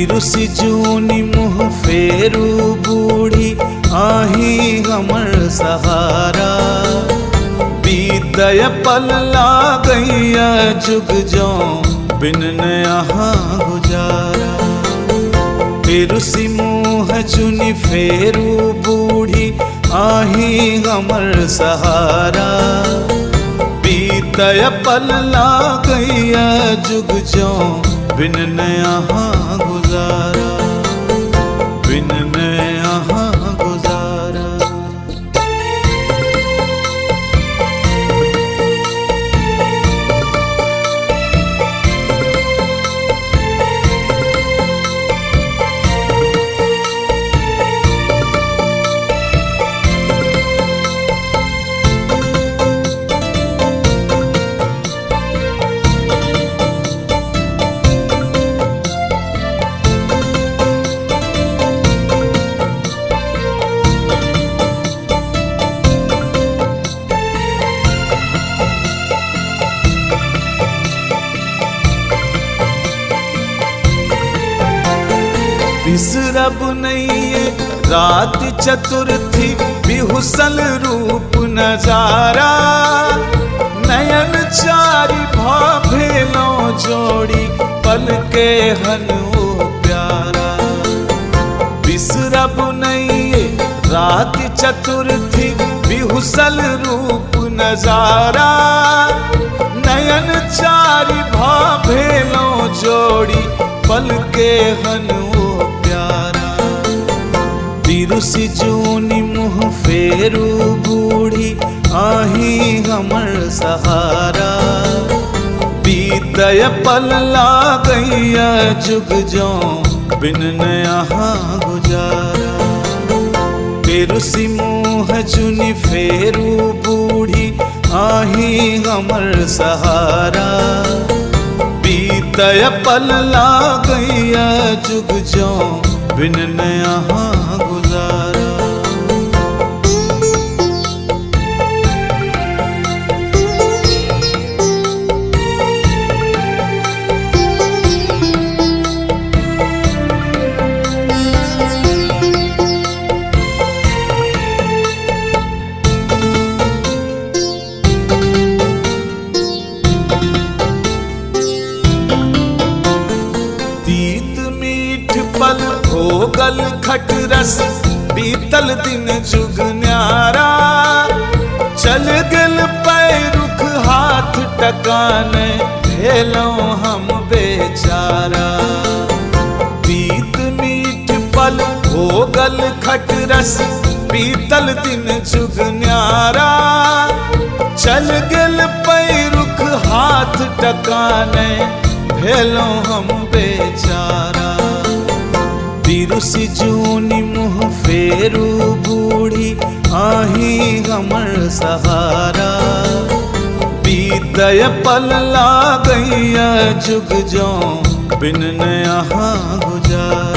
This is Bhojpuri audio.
बिरुसी जूनी मुँह फेरू बूढ़ी आही हमर सहारा। बीतय पल लागैया जुग जो बिन यहाँ गुजारा। बिरुसी मुँह चुनी फेरू बूढ़ी आही हमर सहारा। बीतय पल लागैया जुग जो बिन यहाँ गुजारा, बिन यहाँ गुजारा। बिसरब नहीं रात चतुर्थी बिहुसल रूप नजारा। नयन चारि भाभेलो जोड़ी पल के हनु प्यारा। बिसरब नहीं रात चतुर्थी बिहुसल रूप नजारा। नयन चारि भाभेलो जोड़ी पल के हनु प्यारा। बिरुसी जूनी मुँह फेरू बूढ़ी आही हमर सहारा। बीतय पल लागैया जुग जो बिन यहाँ गुजारा। बिरुसी मुँह चुनी फेरू बूढ़ी आही हमर सहारा। बीतय पल लागैया जुग जो बिन यहाँ गुजारा। पल भोगल खट रस बीतल दिन जुग न्यारा। चल गल पैरुख हाथ टकाने भेलो हम बेचारा। बीत मीठ पल भोगल खट रस बीतल दिन जुग न्यारा। चल गल पैरुख हाथ टकाने भेलो हम बेचारा। बिरुसी जूनी मुँह फेरू बूढ़ी आही हमर सहारा। बीतय पल लागैया जुग जो बिन यहाँ गुजारा।